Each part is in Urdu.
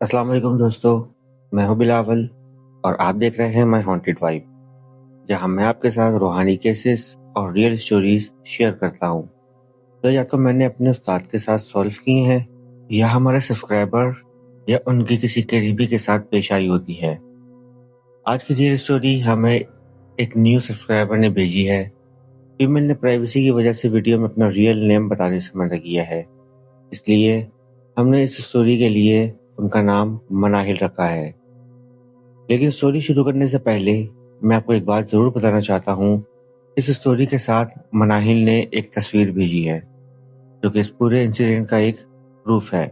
السلام علیکم دوستو، میں ہوں بلاول اور آپ دیکھ رہے ہیں مائی ہانٹڈ وائب، جہاں میں آپ کے ساتھ روحانی کیسز اور ریئل سٹوریز شیئر کرتا ہوں جو یا تو میں نے اپنے استاد کے ساتھ سولو کی ہیں یا ہمارے سبسکرائبر یا ان کی کسی قریبی کے ساتھ پیش آئی ہوتی ہے۔ آج کی ریئل سٹوری ہمیں ایک نیو سبسکرائبر نے بھیجی ہے۔ فیمیل نے پرائیویسی کی وجہ سے ویڈیو میں اپنا ریئل نیم بتانے سے منع کیا ہے، اس لیے ہم نے اس سٹوری کے لیے ان کا نام مناہل رکھا ہے۔ لیکن سٹوری شروع کرنے سے پہلے میں آپ کو ایک بات ضرور بتانا چاہتا ہوں۔ اس سٹوری کے ساتھ مناہل نے ایک تصویر بھیجی ہے جو کہ اس پورے انسیڈنٹ کا ایک پروف ہے۔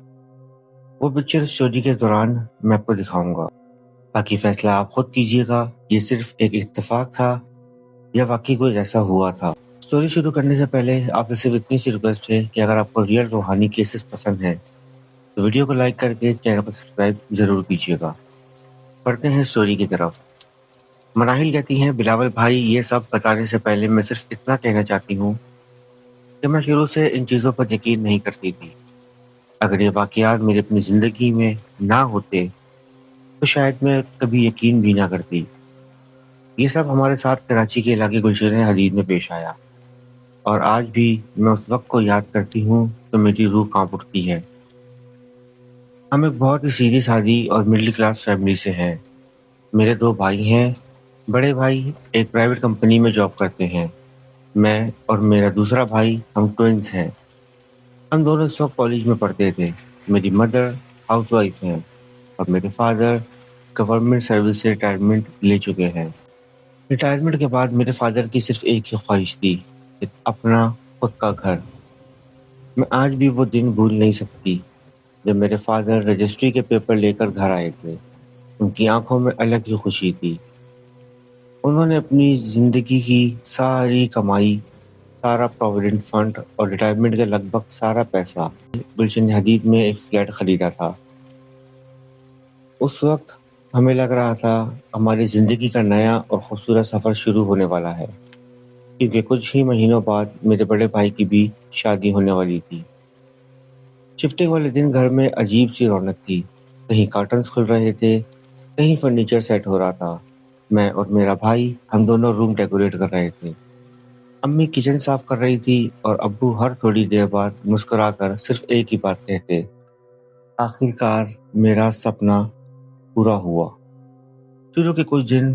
وہ پکچر سٹوری کے دوران میں آپ کو دکھاؤں گا، باقی فیصلہ آپ خود کیجیے گا یہ صرف ایک اتفاق تھا یا واقعی کوئی ایسا ہوا تھا۔ سٹوری شروع کرنے سے پہلے آپ سے صرف اتنی سی ریکویسٹ ہے کہ اگر آپ کو ریئل روحانی کیسز پسند ہیں تو ویڈیو کو لائک کر کے چینل کو سبسکرائب ضرور کیجیے گا۔ پڑھتے ہیں سٹوری کی طرف۔ مناہل کہتی ہیں، بلاول بھائی، یہ سب بتانے سے پہلے میں صرف اتنا کہنا چاہتی ہوں کہ میں شروع سے ان چیزوں پر یقین نہیں کرتی تھی۔ اگر یہ واقعات میری اپنی زندگی میں نہ ہوتے تو شاید میں کبھی یقین بھی نہ کرتی۔ یہ سب ہمارے ساتھ کراچی کے علاقے گلشن حدید میں پیش آیا، اور آج بھی میں اس وقت کو یاد کرتی ہوں تو میری روح کانپ اٹھتی ہے۔ ہم ایک بہت ہی سیدھی سادی اور مڈل کلاس فیملی سے ہیں۔ میرے 2 بھائی ہیں۔ بڑے بھائی ایک پرائیویٹ کمپنی میں جاب کرتے ہیں۔ میں اور میرا دوسرا بھائی ہم ٹوئنس ہیں۔ ہم دونوں اس وقت کالج میں پڑھتے تھے۔ میری مدر ہاؤس وائف ہیں اور میرے فادر گورنمنٹ سروس سے ریٹائرمنٹ لے چکے ہیں۔ ریٹائرمنٹ کے بعد میرے فادر کی صرف ایک ہی خواہش تھی کہ اپنا خود کا گھر۔ میں آج بھی وہ دن بھول نہیں سکتی جب میرے فادر رجسٹری کے پیپر لے کر گھر آئے تھے۔ ان کی آنکھوں میں الگ ہی خوشی تھی۔ انہوں نے اپنی زندگی کی ساری کمائی، سارا پروویڈنٹ فنڈ اور ریٹائرمنٹ کا لگ بھگ سارا پیسہ گلشن حدید میں ایک فلیٹ خریدا تھا۔ اس وقت ہمیں لگ رہا تھا ہماری زندگی کا نیا اور خوبصورت سفر شروع ہونے والا ہے، کیونکہ کچھ ہی مہینوں بعد میرے بڑے بھائی کی بھی شادی ہونے والی تھی۔ شفٹنگ والے دن گھر میں عجیب سی رونق تھی۔ کہیں کارٹنز کھل رہے تھے، کہیں فرنیچر سیٹ ہو رہا تھا۔ میں اور میرا بھائی ہم دونوں روم ڈیکوریٹ کر رہے تھے۔ امی کچن صاف کر رہی تھی اور ابو ہر تھوڑی دیر بعد مسکرا کر صرف ایک ہی بات کہتے، آخر کار میرا سپنا پورا ہوا۔ شروع کے کچھ دن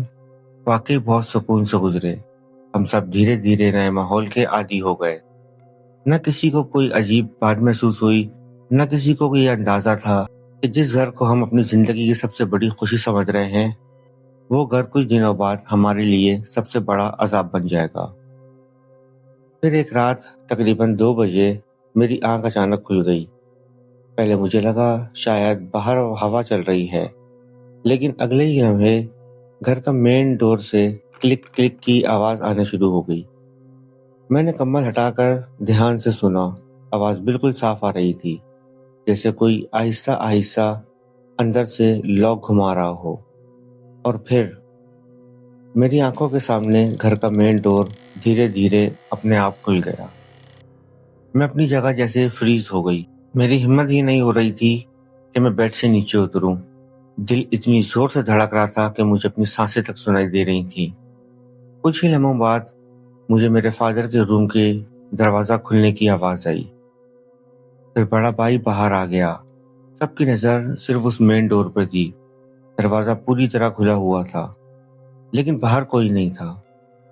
واقعی بہت سکون سے گزرے۔ ہم سب دھیرے دھیرے نئے ماحول کے عادی ہو گئے۔ نہ کسی کو کوئی عجیب بات محسوس ہوئی، نہ کسی کو یہ اندازہ تھا کہ جس گھر کو ہم اپنی زندگی کی سب سے بڑی خوشی سمجھ رہے ہیں وہ گھر کچھ دنوں بعد ہمارے لیے سب سے بڑا عذاب بن جائے گا۔ پھر ایک رات تقریباً 2 بجے میری آنکھ اچانک کھل گئی۔ پہلے مجھے لگا شاید باہر ہوا چل رہی ہے، لیکن اگلے ہی لمحے گھر کا مین ڈور سے کلک کلک کی آواز آنا شروع ہو گئی۔ میں نے کمبل ہٹا کر دھیان سے سنا۔ آواز بالکل صاف آ رہی تھی، جیسے کوئی آہستہ آہستہ اندر سے لاک گھما رہا ہو۔ اور پھر میری آنکھوں کے سامنے گھر کا مین ڈور دھیرے دھیرے اپنے آپ کھل گیا۔ میں اپنی جگہ جیسے فریز ہو گئی۔ میری ہمت ہی نہیں ہو رہی تھی کہ میں بیڈ سے نیچے اتروں۔ دل اتنی زور سے دھڑک رہا تھا کہ مجھے اپنی سانسیں تک سنائی دے رہی تھیں۔ کچھ ہی لمحوں بعد مجھے میرے فادر کے روم کے دروازہ کھلنے کی آواز آئی۔ پھر بڑا بھائی باہر آ گیا۔ سب کی نظر صرف اس مین ڈور پر تھی۔ دروازہ پوری طرح کھلا ہوا تھا، لیکن باہر کوئی نہیں تھا۔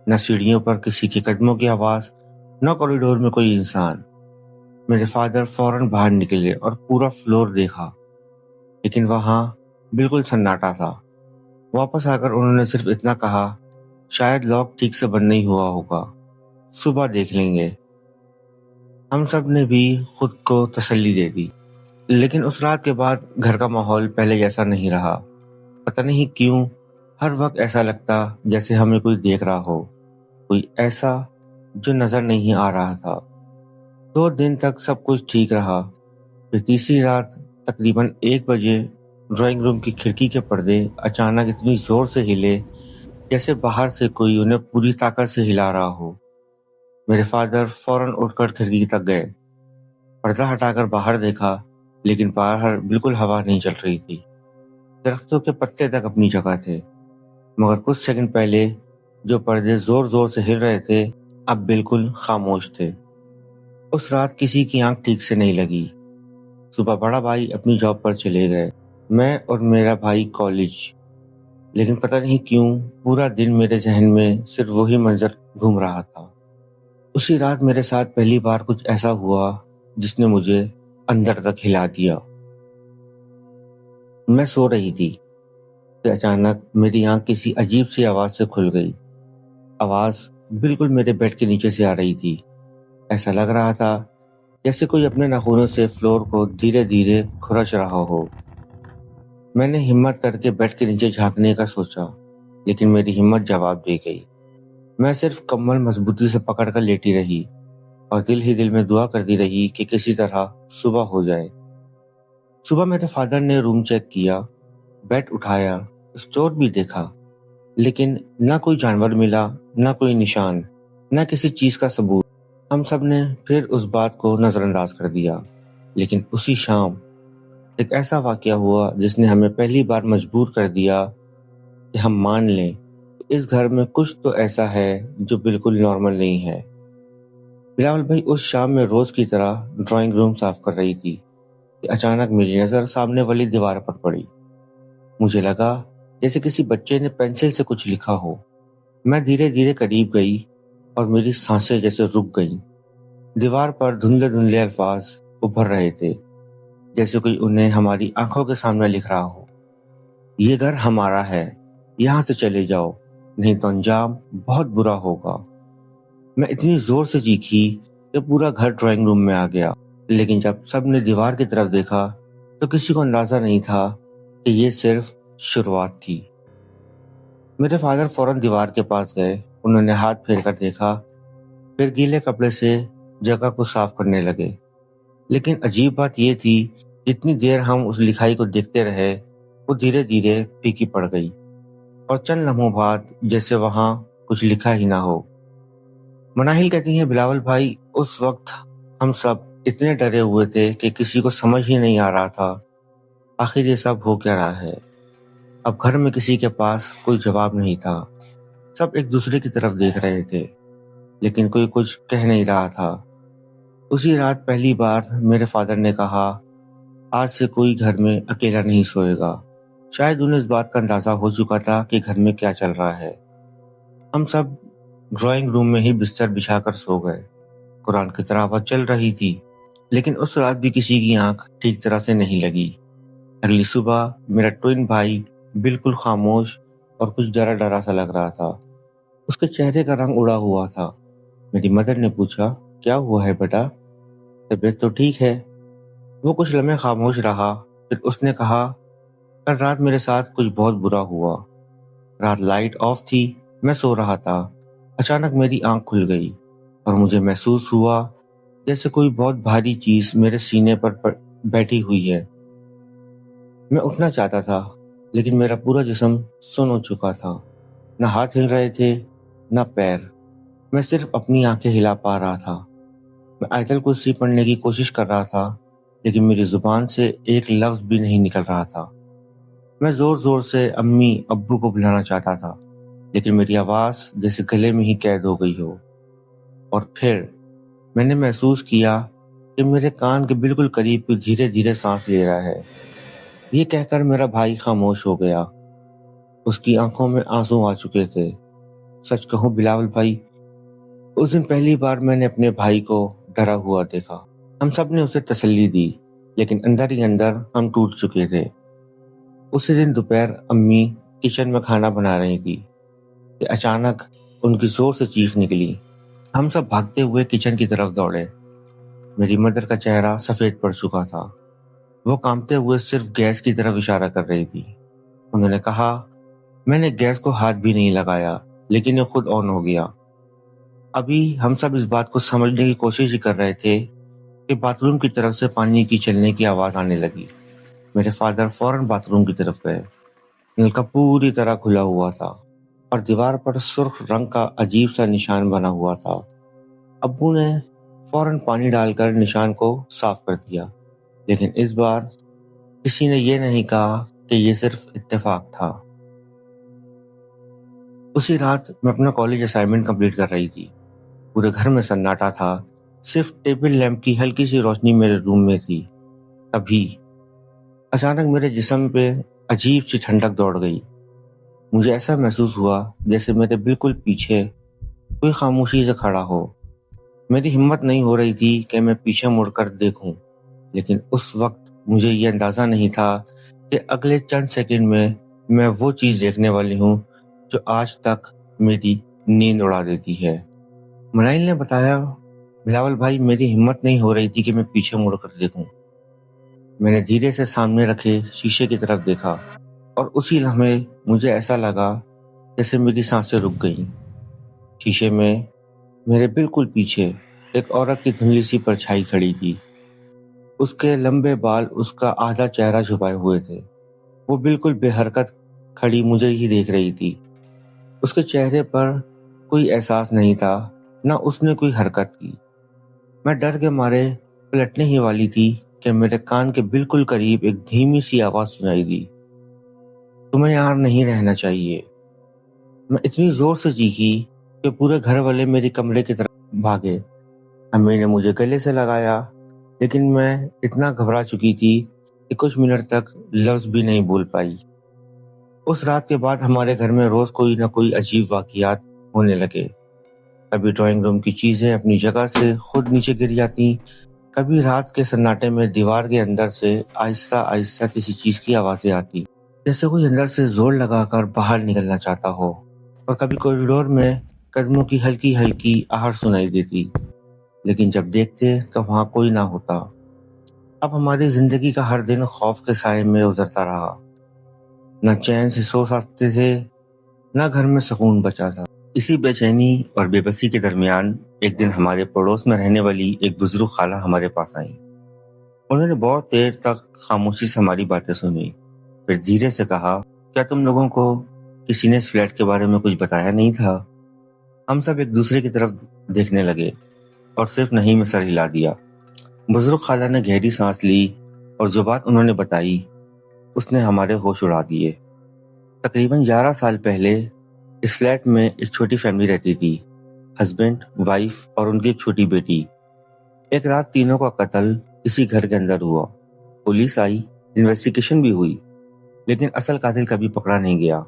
نہ سیڑھیوں پر کسی کے قدموں کی آواز، نہ کوریڈور میں کوئی انسان۔ میرے فادر فوراً باہر نکلے اور پورا فلور دیکھا، لیکن وہاں بالکل سناٹا تھا۔ واپس آ کر انہوں نے صرف اتنا کہا، شاید لاک ٹھیک سے بند نہیں ہوا ہوگا، صبح دیکھ لیں گے۔ ہم سب نے بھی خود کو تسلی دے دی۔ لیکن اس رات کے بعد گھر کا ماحول پہلے جیسا نہیں رہا۔ پتہ نہیں کیوں ہر وقت ایسا لگتا جیسے ہمیں کوئی دیکھ رہا ہو، کوئی ایسا جو نظر نہیں آ رہا تھا۔ 2 دن تک سب کچھ ٹھیک رہا۔ پھر تیسری رات تقریباً 1 بجے ڈرائنگ روم کی کھڑکی کے پردے اچانک اتنی زور سے ہلے جیسے باہر سے کوئی انہیں پوری طاقت سے ہلا رہا ہو۔ میرے فادر فوراً اٹھ کر کھڑکی تک گئے۔ پردہ ہٹا کر باہر دیکھا، لیکن باہر بالکل ہوا نہیں چل رہی تھی۔ درختوں کے پتے تک اپنی جگہ تھے، مگر کچھ سیکنڈ پہلے جو پردے زور زور سے ہل رہے تھے اب بالکل خاموش تھے۔ اس رات کسی کی آنکھ ٹھیک سے نہیں لگی۔ صبح بڑا بھائی اپنی جاب پر چلے گئے، میں اور میرا بھائی کالج، لیکن پتہ نہیں کیوں پورا دن میرے ذہن میں صرف وہی منظر گھوم رہا تھا۔ اسی رات میرے ساتھ پہلی بار کچھ ایسا ہوا جس نے مجھے اندر تک ہلا دیا۔ میں سو رہی تھی کہ اچانک میری آنکھ کسی عجیب سی آواز سے کھل گئی۔ آواز بالکل میرے بیڈ کے نیچے سے آ رہی تھی۔ ایسا لگ رہا تھا جیسے کوئی اپنے ناخنوں سے فلور کو دھیرے دھیرے کھرچ رہا ہو۔ میں نے ہمت کر کے بیڈ کے نیچے جھانکنے کا سوچا، لیکن میری ہمت جواب دے گئی۔ میں صرف کمبل مضبوطی سے پکڑ کر لیٹی رہی اور دل ہی دل میں دعا کرتی رہی کہ کسی طرح صبح ہو جائے۔ صبح میرے فادر نے روم چیک کیا، بیڈ اٹھایا، اسٹور بھی دیکھا، لیکن نہ کوئی جانور ملا، نہ کوئی نشان، نہ کسی چیز کا ثبوت۔ ہم سب نے پھر اس بات کو نظر انداز کر دیا، لیکن اسی شام ایک ایسا واقعہ ہوا جس نے ہمیں پہلی بار مجبور کر دیا کہ ہم مان لیں کہ اس گھر میں کچھ تو ایسا ہے جو بالکل نارمل نہیں ہے۔ بلاول بھائی اس شام میں روز کی طرح ڈرائنگ روم صاف کر رہی تھی کہ اچانک میری نظر سامنے والی دیوار پر پڑی۔ مجھے لگا جیسے کسی بچے نے پینسل سے کچھ لکھا ہو۔ میں دھیرے دھیرے قریب گئی اور میری سانسیں جیسے رک گئیں۔ دیوار پر دھندلے دھندلے الفاظ ابھر رہے تھے، جیسے کوئی انہیں ہماری آنکھوں کے سامنے لکھ رہا ہو۔ یہ گھر ہمارا ہے، یہاں سے چلے جاؤ، نہیں تو انجام بہت برا ہوگا۔ میں اتنی زور سے چیخی کہ پورا گھر ڈرائنگ روم میں آ گیا، لیکن جب سب نے دیوار کی طرف دیکھا تو کسی کو اندازہ نہیں تھا کہ یہ صرف شروعات تھی۔ میرے فادر فوراً دیوار کے پاس گئے، انہوں نے ہاتھ پھیر کر دیکھا، پھر گیلے کپڑے سے جگہ کو صاف کرنے لگے۔ لیکن عجیب بات یہ تھی، جتنی دیر ہم اس لکھائی کو دیکھتے رہے وہ دھیرے دھیرے پھیکی پڑ گئی، اور چند لمحوں بعد جیسے وہاں کچھ لکھا ہی نہ ہو۔ مناہل کہتی ہیں بلاول بھائی اس وقت ہم سب اتنے ڈرے ہوئے تھے کہ کسی کو سمجھ ہی نہیں آ رہا تھا آخر یہ سب ہو کیا رہا ہے۔ اب گھر میں کسی کے پاس کوئی جواب نہیں تھا، سب ایک دوسرے کی طرف دیکھ رہے تھے، لیکن کوئی کچھ کہہ نہیں رہا تھا۔ اسی رات پہلی بار میرے فادر نے کہا، آج سے کوئی گھر میں اکیلا نہیں سوئے گا۔ شاید انہیں اس بات کا اندازہ ہو چکا تھا کہ گھر میں کیا چل رہا ہے۔ ہم سب ڈرائنگ روم میں ہی بستر بچھا کر سو گئے۔ قرآن کی تلاوت چل رہی تھی، لیکن اس رات بھی کسی کی آنکھ ٹھیک طرح سے نہیں لگی۔ اگلی صبح میرا ٹوئن بھائی بالکل خاموش اور کچھ ڈرا ڈرا سا لگ رہا تھا۔ اس کے چہرے کا رنگ اڑا ہوا تھا۔ میری مدر نے پوچھا، کیا ہوا ہے بیٹا؟ طبیعت تو ٹھیک ہے؟ وہ کچھ لمحے خاموش رہا، پھر اس نے کہا، کل رات میرے ساتھ کچھ بہت برا ہوا۔ رات لائٹ آف تھی، میں سو رہا تھا، اچانک میری آنکھ کھل گئی اور مجھے محسوس ہوا جیسے کوئی بہت بھاری چیز میرے سینے پر بیٹھی ہوئی ہے۔ میں اٹھنا چاہتا تھا، لیکن میرا پورا جسم سن ہو چکا تھا، نہ ہاتھ ہل رہے تھے نہ پیر، میں صرف اپنی آنکھیں ہلا پا رہا تھا۔ میں آیت الکرسی پڑھنے کی کوشش کر رہا تھا، لیکن میری زبان سے ایک لفظ بھی نہیں نکل رہا تھا۔ میں زور زور سے امی ابو کو بلانا چاہتا تھا، لیکن میری آواز جیسے گلے میں ہی قید ہو گئی ہو۔ اور پھر میں نے محسوس کیا کہ میرے کان کے بالکل قریب کوئی دھیرے دھیرے سانس لے رہا ہے۔ یہ کہہ کر میرا بھائی خاموش ہو گیا، اس کی آنکھوں میں آنسو آ چکے تھے۔ سچ کہوں بلاول بھائی، اس دن پہلی بار میں نے اپنے بھائی کو ڈرا ہوا دیکھا۔ ہم سب نے اسے تسلی دی، لیکن اندر ہی اندر ہم ٹوٹ چکے تھے۔ اسی دن دوپہر امی کچن میں کھانا بنا رہی تھی کہ اچانک ان کی زور سے چیخ نکلی۔ ہم سب بھاگتے ہوئے کچن کی طرف دوڑے۔ میری مدر کا چہرہ سفید پڑ چکا تھا، وہ کانپتے ہوئے صرف گیس کی طرف اشارہ کر رہی تھی۔ انہوں نے کہا، میں نے گیس کو ہاتھ بھی نہیں لگایا، لیکن یہ خود آن ہو گیا۔ ابھی ہم سب اس بات کو سمجھنے کی کوشش ہی کر رہے تھے کہ باتھ روم کی طرف سے پانی کی چلنے کی آواز آنے لگی۔ میرے فادر فوراً باتھ روم کی طرف گئے۔ نل کا پوری طرح کھلا ہوا تھا اور دیوار پر سرخ رنگ کا عجیب سا نشان بنا ہوا تھا۔ ابو نے فوراً پانی ڈال کر نشان کو صاف کر دیا، لیکن اس بار کسی نے یہ نہیں کہا کہ یہ صرف اتفاق تھا۔ اسی رات میں اپنا کالج اسائنمنٹ کمپلیٹ کر رہی تھی۔ پورے گھر میں سناٹا تھا، صرف ٹیبل لیمپ کی ہلکی سی روشنی میرے روم میں تھی۔ تبھی اچانک میرے جسم پہ عجیب سی ٹھنڈک دوڑ گئی۔ مجھے ایسا محسوس ہوا جیسے میرے بالکل پیچھے کوئی خاموشی سے کھڑا ہو۔ میری ہمت نہیں ہو رہی تھی کہ میں پیچھے مڑ کر دیکھوں، لیکن اس وقت مجھے یہ اندازہ نہیں تھا کہ اگلے چند سیکنڈ میں وہ چیز دیکھنے والی ہوں جو آج تک میری نیند اڑا دیتی ہے۔ منائل نے بتایا، بلاول بھائی، میری ہمت نہیں ہو رہی تھی کہ میں پیچھے مڑ کر دیکھوں۔ میں نے دھیرے سے سامنے رکھے شیشے کی طرف دیکھا اور اسی لمحے مجھے ایسا لگا جیسے میری سانسیں رک گئیں۔ شیشے میں میرے بالکل پیچھے ایک عورت کی دھندلی سی پرچھائی کھڑی تھی۔ اس کے لمبے بال اس کا آدھا چہرہ چھپائے ہوئے تھے۔ وہ بالکل بے حرکت کھڑی مجھے ہی دیکھ رہی تھی۔ اس کے چہرے پر کوئی احساس نہیں تھا، نہ اس نے کوئی حرکت کی۔ میں ڈر کے مارے پلٹنے ہی والی تھی کہ میرے کان کے بالکل قریب ایک دھیمی سی آواز سنائی دی، تمہیں یہاں نہیں رہنا چاہیے۔ میں اتنی زور سے چیخی کہ پورے گھر والے میری کمرے کی طرف بھاگے۔ امی نے مجھے گلے سے لگایا، لیکن میں اتنا گھبرا چکی تھی کہ کچھ منٹ تک لفظ بھی نہیں بول پائی۔ اس رات کے بعد ہمارے گھر میں روز کوئی نہ کوئی عجیب واقعات ہونے لگے۔ کبھی ڈرائنگ روم کی چیزیں اپنی جگہ سے خود نیچے گر جاتی، کبھی رات کے سناٹے میں دیوار کے اندر سے آہستہ آہستہ کسی چیز کی آوازیں آتی، جیسے کوئی اندر سے زور لگا کر باہر نکلنا چاہتا ہو، اور کبھی کوریڈور میں قدموں کی ہلکی ہلکی آہٹ سنائی دیتی، لیکن جب دیکھتے تو وہاں کوئی نہ ہوتا۔ اب ہماری زندگی کا ہر دن خوف کے سائے میں گزرتا رہا۔ نہ چین سے سو سکتے تھے، نہ گھر میں سکون بچا تھا۔ اسی بے چینی اور بے بسی کے درمیان ایک دن ہمارے پڑوس میں رہنے والی ایک بزرگ خالہ ہمارے پاس آئیں۔ انہوں نے بہت دیر تک خاموشی سے ہماری باتیں سنی، پھر دھیرے سے کہا، کیا تم لوگوں کو کسی نے اس فلیٹ کے بارے میں کچھ بتایا نہیں تھا؟ ہم سب ایک دوسرے کی طرف دیکھنے لگے اور صرف نہیں میں سر ہلا دیا۔ بزرگ خالہ نے گہری سانس لی اور جو بات انہوں نے بتائی اس نے ہمارے ہوش اڑا دیے۔ تقریباً 11 سال پہلے اس فلیٹ میں ایک چھوٹی فیملی رہتی تھی، ہسبینڈ، وائف اور ان کی ایک چھوٹی بیٹی۔ ایک رات تینوں کا قتل اسی گھر کے اندر ہوا۔ پولیس آئی، انویسٹیگیشن بھی ہوئی، لیکن اصل قاتل کبھی پکڑا نہیں گیا۔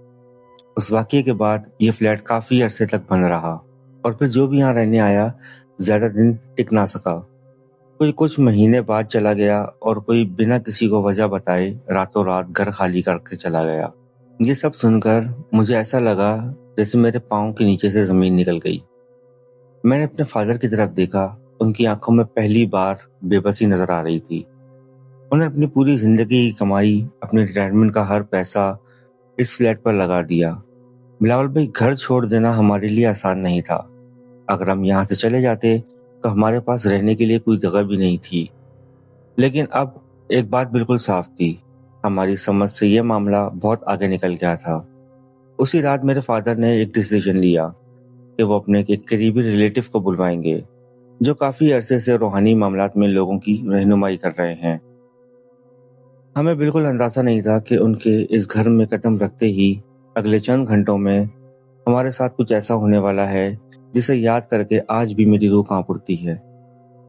اس واقعے کے بعد یہ فلیٹ کافی عرصے تک بند رہا، اور پھر جو بھی یہاں رہنے آیا زیادہ دن ٹک نہ سکا۔ کوئی کچھ مہینے بعد چلا گیا اور کوئی بنا کسی کو وجہ بتائے راتوں رات گھر خالی کر کے چلا گیا۔ یہ سب سن کر مجھے ایسا لگا جیسے میرے پاؤں کے نیچے سے زمین نکل گئی۔ میں نے اپنے فادر کی طرف دیکھا، ان کی آنکھوں میں پہلی بار بے بسی نظر آ رہی تھی۔ انہوں نے اپنی پوری زندگی کی کمائی، اپنے ریٹائرمنٹ کا ہر پیسہ اس فلیٹ پر لگا دیا۔ بلاول بھائی، گھر چھوڑ دینا ہمارے لیے آسان نہیں تھا۔ اگر ہم یہاں سے چلے جاتے تو ہمارے پاس رہنے کے لیے کوئی جگہ بھی نہیں تھی۔ لیکن اب ایک بات بالکل صاف تھی، ہماری سمجھ سے یہ معاملہ بہت آگے نکل گیا تھا۔ اسی رات میرے فادر نے ایک ڈیسیژن لیا کہ وہ اپنے ایک قریبی ریلیٹو کو بلوائیں گے جو کافی عرصے سے روحانی معاملات میں لوگوں کی رہنمائی کر رہے ہیں۔ ہمیں بالکل اندازہ نہیں تھا کہ ان کے اس گھر میں قدم رکھتے ہی اگلے چند گھنٹوں میں ہمارے ساتھ کچھ ایسا ہونے والا ہے جسے یاد کر کے آج بھی میری روح کانپ اٹھتی ہے۔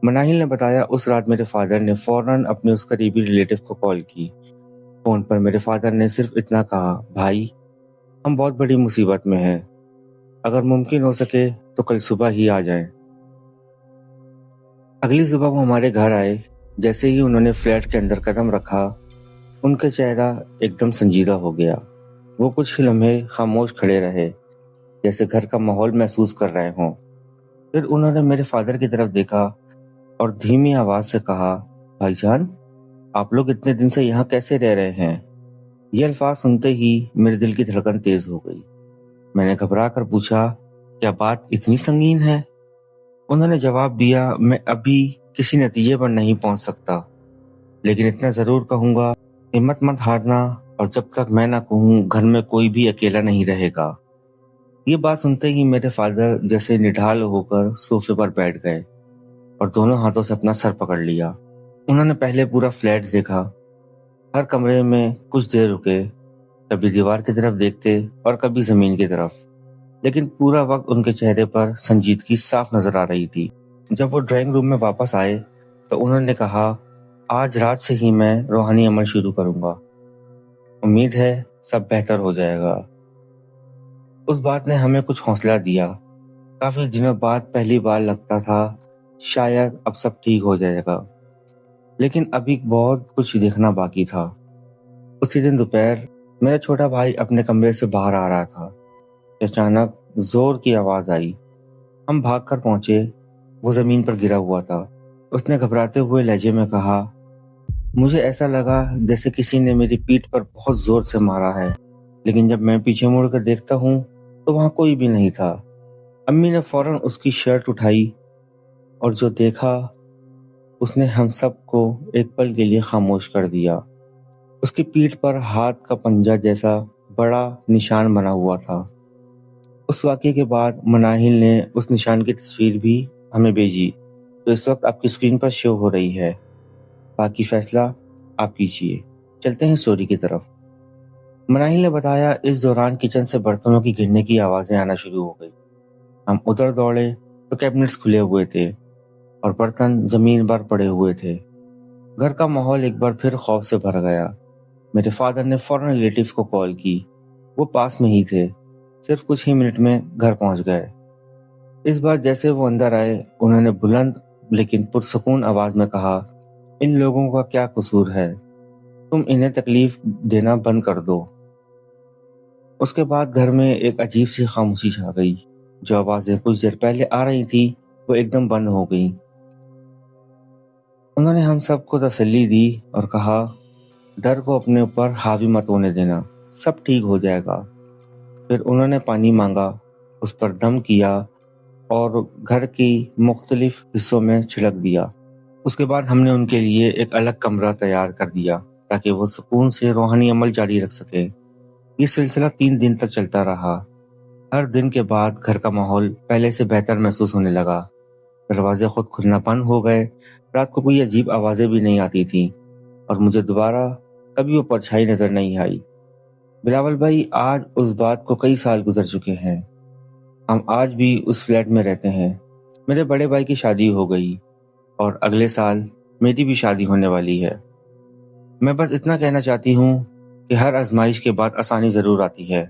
مناہل نے بتایا، اس رات میرے فادر نے فوراً اپنے اس قریبی ریلیٹو کو کال کی۔ فون پر میرے فادر نے صرف اتنا کہا، بھائی ہم بہت بڑی مصیبت میں ہیں، اگر ممکن ہو سکے تو کل صبح ہی آ جائیں۔ اگلی صبح وہ ہمارے گھر آئے۔ جیسے ہی انہوں نے فلیٹ کے اندر قدم رکھا، ان کا چہرہ ایک دم سنجیدہ ہو گیا۔ وہ کچھ لمحے خاموش کھڑے رہے، جیسے گھر کا ماحول محسوس کر رہے ہوں۔ پھر انہوں نے میرے فادر کی طرف دیکھا اور دھیمی آواز سے کہا، بھائی جان، آپ لوگ اتنے دن سے یہاں کیسے رہ رہے ہیں؟ یہ الفاظ سنتے ہی میرے دل کی دھڑکن تیز ہو گئی۔ میں نے گھبرا کر پوچھا، کیا بات اتنی سنگین ہے؟ انہوں نے جواب دیا، میں ابھی کسی نتیجے پر نہیں پہنچ سکتا، لیکن اتنا ضرور کہوں گا، ہمت مت ہارنا، اور جب تک میں نہ کہوں گھر میں کوئی بھی اکیلا نہیں رہے گا۔ یہ بات سنتے ہی میرے فادر جیسے نڈھال ہو کر صوفے پر بیٹھ گئے اور دونوں ہاتھوں سے اپنا سر پکڑ لیا۔ انہوں نے پہلے پورا فلیٹ دیکھا، ہر کمرے میں کچھ دیر رکے، کبھی دیوار کی طرف دیکھتے اور کبھی زمین کی طرف، لیکن پورا وقت ان کے چہرے پر سنجیدگی صاف نظر آ رہی تھی۔ جب وہ ڈرائنگ روم میں واپس آئے تو انہوں نے کہا، آج رات سے ہی میں روحانی عمل شروع کروں گا، امید ہے سب بہتر ہو جائے گا۔ اس بات نے ہمیں کچھ حوصلہ دیا۔ کافی دنوں بعد پہلی بار لگتا تھا شاید اب سب ٹھیک ہو جائے گا، لیکن ابھی بہت کچھ دیکھنا باقی تھا۔ اسی دن دوپہر میرا چھوٹا بھائی اپنے کمرے سے باہر آ رہا تھا کہ اچانک زور کی آواز آئی۔ ہم بھاگ کر پہنچے، وہ زمین پر گرا ہوا تھا۔ اس نے گھبراتے ہوئے لہجے میں کہا، مجھے ایسا لگا جیسے کسی نے میری پیٹھ پر بہت زور سے مارا ہے، لیکن جب میں پیچھے مڑ کر دیکھتا ہوں تو وہاں کوئی بھی نہیں تھا۔ امی نے فوراً اس کی شرٹ اٹھائی اور جو دیکھا اس نے ہم سب کو ایک پل کے لیے خاموش کر دیا۔ اس کی پیٹھ پر ہاتھ کا پنجہ جیسا بڑا نشان بنا ہوا تھا۔ اس واقعے کے بعد مناہل نے اس نشان کی تصویر بھی ہمیں بھیجی، تو اس وقت آپ کی اسکرین پر شو ہو رہی ہے۔ باقی فیصلہ آپ کیجیے۔ چلتے ہیں سٹوری کی طرف۔ مناہل نے بتایا، اس دوران کچن سے برتنوں کی گرنے کی آوازیں آنا شروع ہو گئی۔ ہم ادھر دوڑے تو کیبنٹس کھلے ہوئے تھے اور برتن زمین پر پڑے ہوئے تھے۔ گھر کا ماحول ایک بار پھر خوف سے بھر گیا۔ میرے فادر نے فوراً ریلیٹیو کو کال کی، وہ پاس میں ہی تھے، صرف کچھ ہی منٹ میں گھر پہنچ گئے۔ اس بار جیسے وہ اندر آئے، انہوں نے بلند لیکن پرسکون آواز میں کہا، ان لوگوں کا کیا قصور ہے؟ تم انہیں تکلیف دینا بند کر دو۔ اس کے بعد گھر میں ایک عجیب سی خاموشی چھا گئی۔ جو آوازیں کچھ دیر پہلے آ رہی تھی وہ ایک دم بند ہو گئیں۔ انہوں نے ہم سب کو تسلی دی اور کہا، ڈر کو اپنے اوپر حاوی مت ہونے دینا، سب ٹھیک ہو جائے گا۔ پھر انہوں نے پانی مانگا، اس پر دم کیا اور گھر کی مختلف حصوں میں چھڑک دیا۔ اس کے بعد ہم نے ان کے لیے ایک الگ کمرہ تیار کر دیا تاکہ وہ سکون سے روحانی عمل جاری رکھ سکے۔ یہ سلسلہ 3 دن تک چلتا رہا۔ ہر دن کے بعد گھر کا ماحول پہلے سے بہتر محسوس ہونے لگا۔ دروازے خود کھلنا بند ہو گئے، رات کو کوئی عجیب آوازیں بھی نہیں آتی تھیں اور مجھے دوبارہ کبھی وہ پرچھائی نظر نہیں آئی۔ بلاول بھائی، آج اس بات کو کئی سال گزر چکے ہیں۔ ہم آج بھی اس فلیٹ میں رہتے ہیں۔ میرے بڑے بھائی کی شادی ہو گئی اور اگلے سال میری بھی شادی ہونے والی ہے۔ میں بس اتنا کہنا چاہتی ہوں کہ ہر آزمائش کے بعد آسانی ضرور آتی ہے،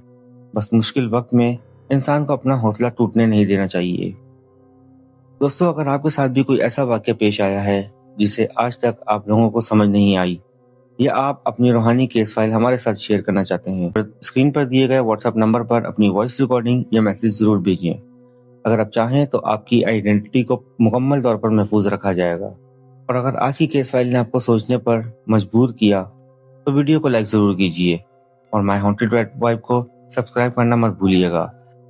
بس مشکل وقت میں انسان کو اپنا حوصلہ ٹوٹنے نہیں دینا چاہیے۔ دوستو، اگر آپ کے ساتھ بھی کوئی ایسا واقعہ پیش آیا ہے جسے آج تک آپ لوگوں کو سمجھ نہیں آئی، یا آپ اپنی روحانی کیس فائل ہمارے ساتھ شیئر کرنا چاہتے ہیں، اسکرین پر دیے گئے واٹس ایپ نمبر پر اپنی وائس ریکارڈنگ یا میسج ضرور بھیجیں۔ اگر آپ چاہیں تو آپ کی آئیڈینٹی کو مکمل طور پر محفوظ رکھا جائے گا۔ اور اگر آج کی کیس فائل نے آپ کو سوچنے پر مجبور کیا تو ویڈیو کو لائک ضرور کیجیے اور مائی ہانٹڈ وائب کو سبسکرائب کرنا مت بھولیے گا،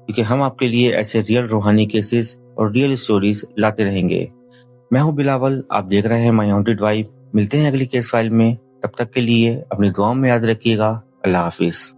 کیونکہ ہم آپ کے لیے ایسے ریئل روحانی کیسز اور ریئل اسٹوریز لاتے رہیں گے۔ میں ہوں بلاول، آپ دیکھ رہے ہیں مائی ہانٹڈ وائب۔ ملتے ہیں اگلی کیس فائل میں، تب تک کے لیے اپنی دعاؤں میں یاد رکھیے گا۔ اللہ حافظ۔